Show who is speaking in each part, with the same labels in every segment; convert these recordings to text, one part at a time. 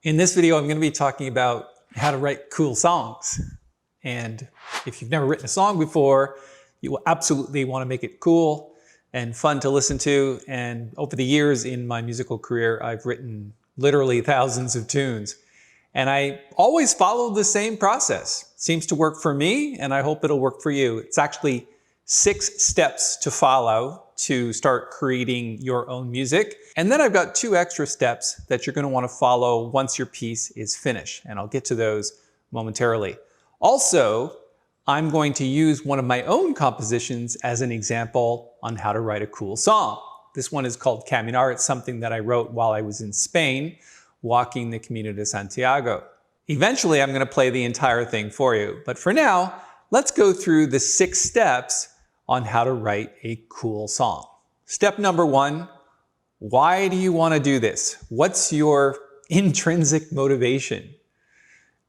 Speaker 1: In this video, I'm going to be talking about how to write cool songs. And if you've never written a song before, you will absolutely want to make it cool and fun to listen to. And over the years in my musical career, I've written literally thousands of tunes. And I always follow the same process. Seems to work for me, and I hope it'll work for you. It's actually 6 steps to follow to start creating your own music. And then I've got 2 extra steps that you're going to want to follow once your piece is finished. And I'll get to those momentarily. Also, I'm going to use one of my own compositions as an example on how to write a cool song. This one is called Caminar. It's something that I wrote while I was in Spain, walking the Camino de Santiago. Eventually, I'm going to play the entire thing for you. But for now, let's go through the 6 steps on how to write a cool song. Step number 1, why do you want to do this? What's your intrinsic motivation?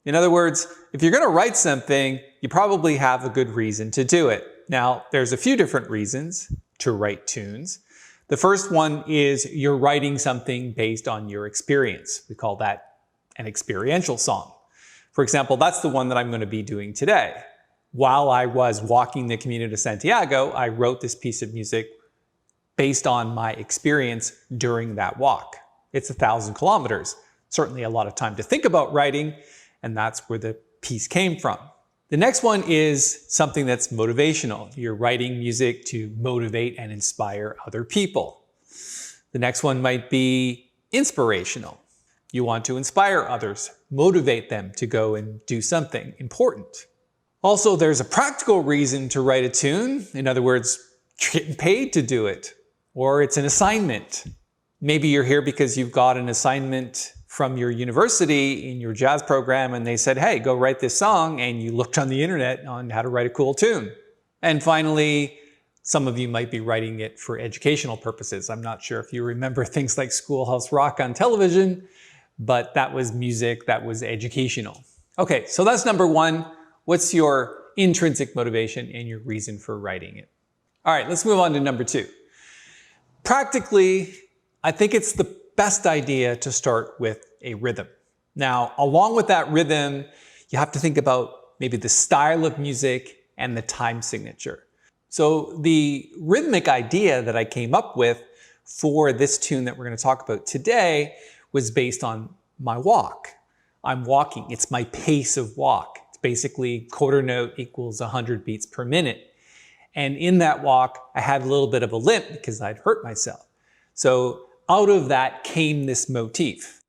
Speaker 1: In other words, if you're going to write something, you probably have a good reason to do it. Now, there's a few different reasons to write tunes. The first one is you're writing something based on your experience. We call that an experiential song. For example, that's the one that I'm going to be doing today. While I was walking the Camino de Santiago, I wrote this piece of music based on my experience during that walk. It's 1,000 kilometers. Certainly a lot of time to think about writing, and that's where the piece came from. The next one is something that's motivational. You're writing music to motivate and inspire other people. The next one might be inspirational. You want to inspire others, motivate them to go and do something important. Also, there's a practical reason to write a tune. In other words, you're getting paid to do it, or it's an assignment. Maybe you're here because you've got an assignment from your university in your jazz program and they said, hey, go write this song, and you looked on the internet on how to write a cool tune. And finally, some of you might be writing it for educational purposes. I'm not sure if you remember things like Schoolhouse Rock on television, but that was music that was educational. Okay, so that's number 1. What's your intrinsic motivation and your reason for writing it? All right, let's move on to number 2. Practically, I think it's the best idea to start with a rhythm. Now, along with that rhythm, you have to think about maybe the style of music and the time signature. So the rhythmic idea that I came up with for this tune that we're going to talk about today was based on my walk. I'm walking. It's my pace of walk. It's basically quarter note equals 100 beats per minute. And in that walk, I had a little bit of a limp because I'd hurt myself. So out of that came this motif.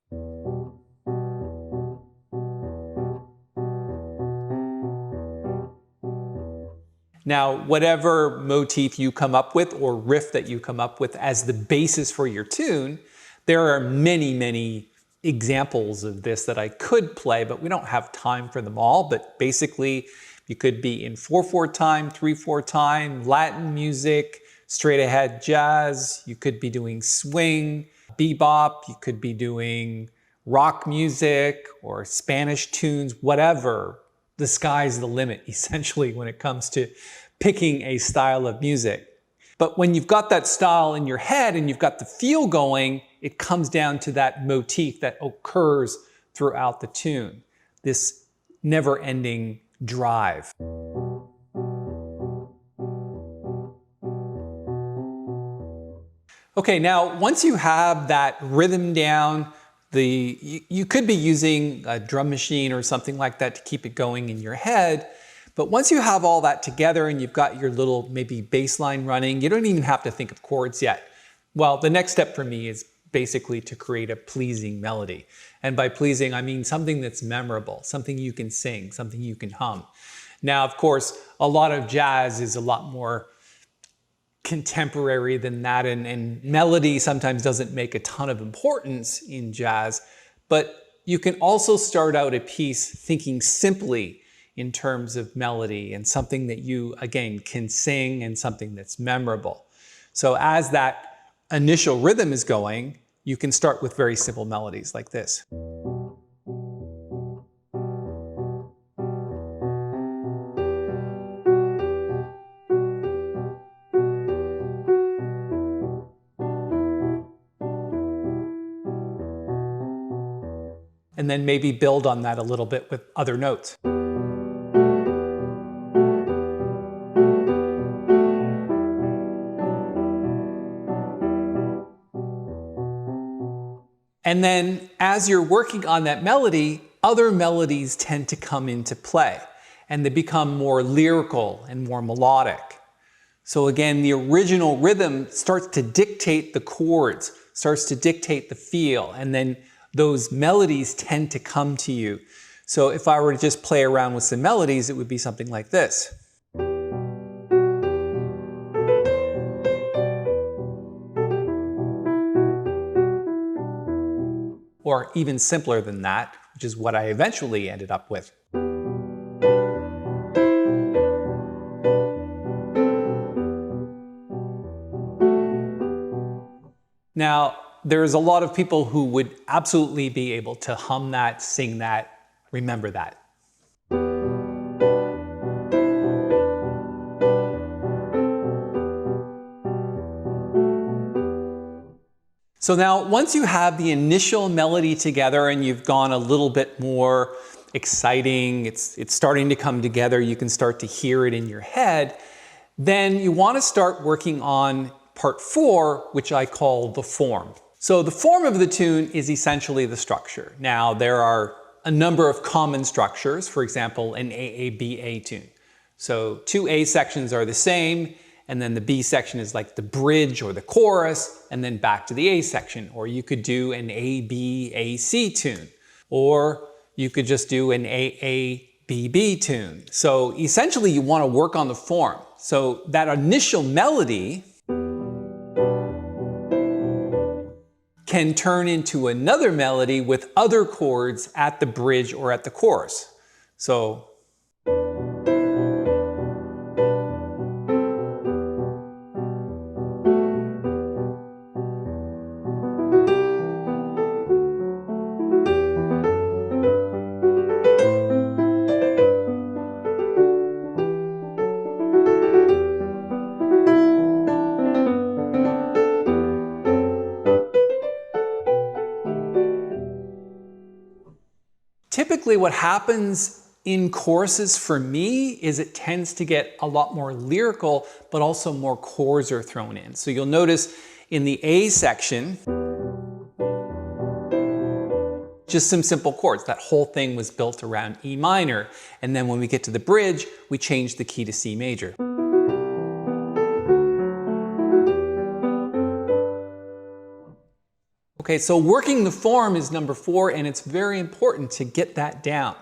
Speaker 1: Now, whatever motif you come up with or riff that you come up with as the basis for your tune, there are many, many examples of this that I could play, but we don't have time for them all. But basically, you could be in 4/4 time, 3/4 time, Latin music, straight ahead jazz. You could be doing swing, bebop. You could be doing rock music or Spanish tunes, whatever. The sky's the limit, essentially, when it comes to picking a style of music. But when you've got that style in your head and you've got the feel going, it comes down to that motif that occurs throughout the tune. This never-ending drive. Okay, now once you have that rhythm down, you could be using a drum machine or something like that to keep it going in your head. But once you have all that together and you've got your little maybe bass line running, you don't even have to think of chords yet. Well, the next step for me is basically to create a pleasing melody. And by pleasing, I mean something that's memorable, something you can sing, something you can hum. Now, of course, a lot of jazz is a lot more contemporary than that, and melody sometimes doesn't make a ton of importance in jazz, but you can also start out a piece thinking simply in terms of melody and something that you, again, can sing and something that's memorable. So as that initial rhythm is going, you can start with very simple melodies like this. and then maybe build on that a little bit with other notes. And then as you're working on that melody, other melodies tend to come into play and they become more lyrical and more melodic. So again, the original rhythm starts to dictate the chords, starts to dictate the feel, and then those melodies tend to come to you. So if I were to just play around with some melodies, it would be something like this. Or even simpler than that, which is what I eventually ended up with. Now, there's a lot of people who would absolutely be able to hum that, sing that, remember that. So now, once you have the initial melody together and you've gone a little bit more exciting, it's starting to come together, you can start to hear it in your head, then you want to start working on part 4, which I call the form. So the form of the tune is essentially the structure. Now, there are a number of common structures, for example, an AABA tune. So 2 A sections are the same, and then the B section is like the bridge or the chorus, and then back to the A section. Or you could do an ABAC tune, or you could just do an AABB tune. So essentially you want to work on the form. So that initial melody can turn into another melody with other chords at the bridge or at the chorus. So typically what happens in choruses for me is it tends to get a lot more lyrical, but also more chords are thrown in. So you'll notice in the A section, just some simple chords. That whole thing was built around E minor. And then when we get to the bridge, we change the key to C major. Okay, so working the form is number 4, and it's very important to get that down.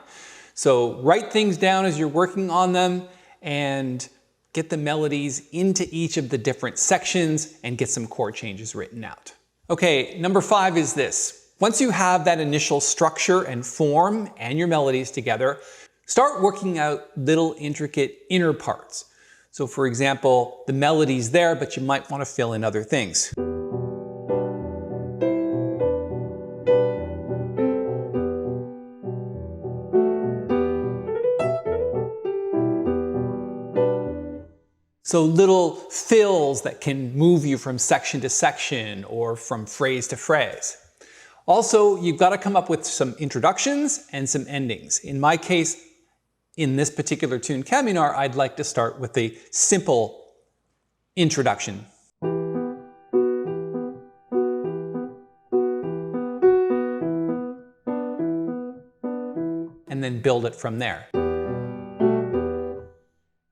Speaker 1: So write things down as you're working on them and get the melodies into each of the different sections and get some chord changes written out. Okay, number 5 is this. Once you have that initial structure and form and your melodies together, start working out little intricate inner parts. So for example, the melody's there, but you might want to fill in other things. So little fills that can move you from section to section or from phrase to phrase. Also, you've got to come up with some introductions and some endings. In my case, in this particular tune, Caminar, I'd like to start with a simple introduction. And then build it from there.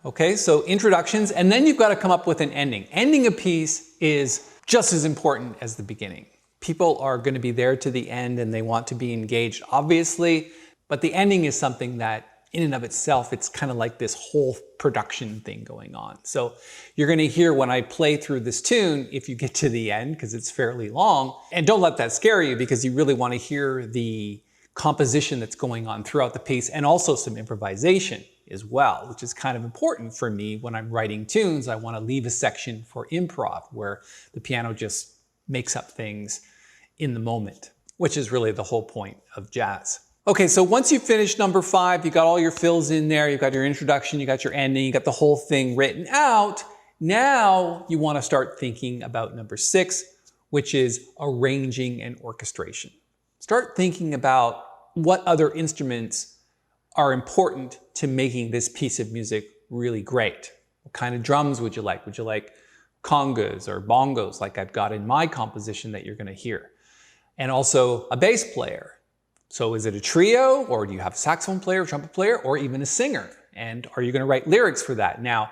Speaker 1: Okay, so introductions, and then you've got to come up with an ending. Ending a piece is just as important as the beginning. People are going to be there to the end and they want to be engaged, obviously, but the ending is something that in and of itself, it's kind of like this whole production thing going on. So you're going to hear when I play through this tune, if you get to the end, because it's fairly long, and don't let that scare you because you really want to hear the composition that's going on throughout the piece and also some improvisation as well, which is kind of important for me when I'm writing tunes. I want to leave a section for improv where the piano just makes up things in the moment, which is really the whole point of jazz. Okay, so once you finish number 5, you got all your fills in there, you've got your introduction, you got your ending, you got the whole thing written out. Now you want to start thinking about number 6, which is arranging and orchestration. Start thinking about what other instruments are important to making this piece of music really great. What kind of drums would you like? Would you like congas or bongos like I've got in my composition that you're going to hear? And also a bass player. So is it a trio, or do you have a saxophone player, trumpet player, or even a singer? And are you going to write lyrics for that? Now,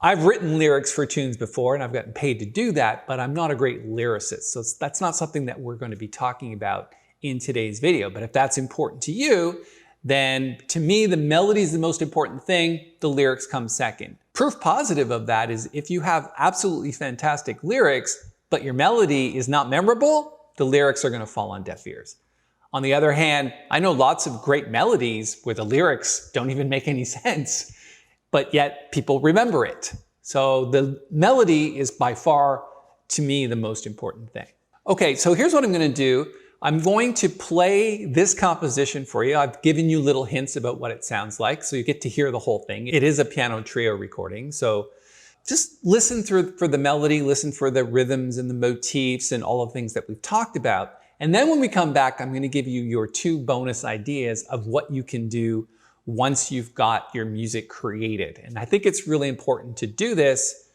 Speaker 1: I've written lyrics for tunes before and I've gotten paid to do that, but I'm not a great lyricist. So that's not something that we're going to be talking about in today's video. But if that's important to you, then to me, the melody is the most important thing. The lyrics come second. Proof positive of that is if you have absolutely fantastic lyrics, but your melody is not memorable, the lyrics are going to fall on deaf ears. On the other hand, I know lots of great melodies where the lyrics don't even make any sense, but yet people remember it. So the melody is by far, to me, the most important thing. Okay, so here's what I'm going to do. I'm going to play this composition for you. I've given you little hints about what it sounds like, so you get to hear the whole thing. It is a piano trio recording, so just listen through for the melody, listen for the rhythms and the motifs and all of the things that we've talked about. And then when we come back, I'm going to give you your 2 bonus ideas of what you can do once you've got your music created. And I think it's really important to do this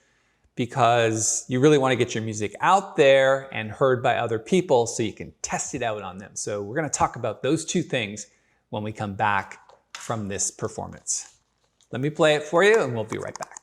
Speaker 1: because you really want to get your music out there and heard by other people so you can test it out on them. So we're going to talk about those 2 things when we come back from this performance. Let me play it for you and we'll be right back.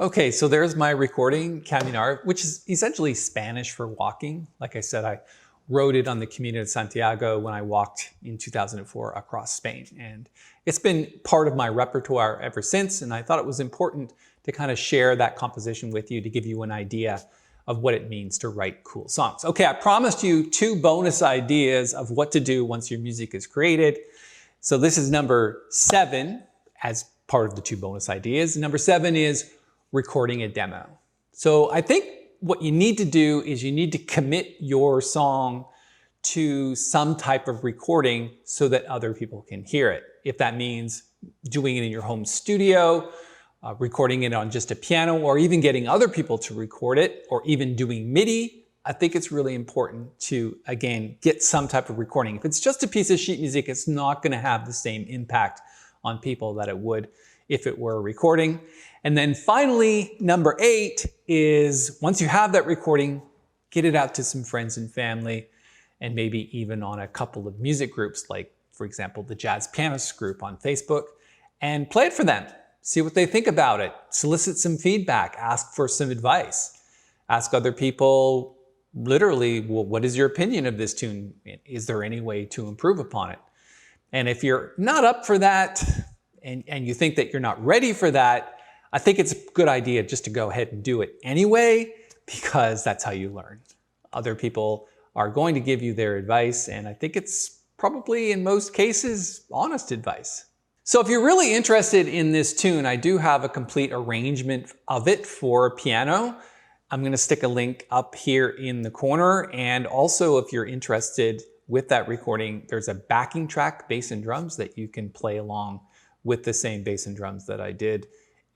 Speaker 1: Okay, so there's my recording, Caminar, which is essentially Spanish for walking. Like I said, I wrote it on the Camino de Santiago when I walked in 2004 across Spain. And it's been part of my repertoire ever since. And I thought it was important to kind of share that composition with you to give you an idea of what it means to write cool songs. Okay, I promised you 2 bonus ideas of what to do once your music is created. So this is number 7 as part of the 2 bonus ideas. Number 7 is recording a demo. So I think what you need to do is you need to commit your song to some type of recording so that other people can hear it. If that means doing it in your home studio, recording it on just a piano, or even getting other people to record it, or even doing MIDI, I think it's really important to, again, get some type of recording. If it's just a piece of sheet music, it's not going to have the same impact on people that it would if it were a recording. And then finally, number 8 is once you have that recording, get it out to some friends and family, and maybe even on a couple of music groups, like, for example, the Jazz Pianists group on Facebook, and play it for them. See what they think about it. Solicit some feedback. Ask for some advice. Ask other people, literally, well, what is your opinion of this tune? Is there any way to improve upon it? And if you're not up for that, and you think that you're not ready for that, I think it's a good idea just to go ahead and do it anyway, because that's how you learn. Other people are going to give you their advice, and I think it's probably, in most cases, honest advice. So if you're really interested in this tune, I do have a complete arrangement of it for piano. I'm going to stick a link up here in the corner. And also, if you're interested with that recording, there's a backing track, bass and drums, that you can play along with the same bass and drums that I did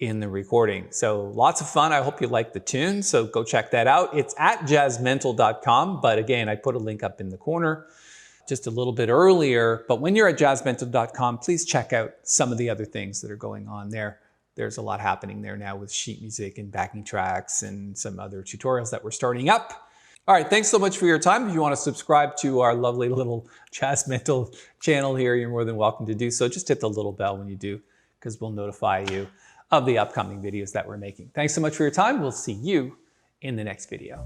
Speaker 1: in the recording. So lots of fun. I hope you like the tune. So go check that out. It's at jazzmentl.com. But again, I put a link up in the corner just a little bit earlier. But when you're at jazzmentl.com, please check out some of the other things that are going on there. There's a lot happening there now with sheet music and backing tracks and some other tutorials that we're starting up. All right, thanks so much for your time. If you want to subscribe to our lovely little Jazzmentl channel here, you're more than welcome to do so. Just hit the little bell when you do, because we'll notify you of the upcoming videos that we're making. Thanks so much for your time. We'll see you in the next video.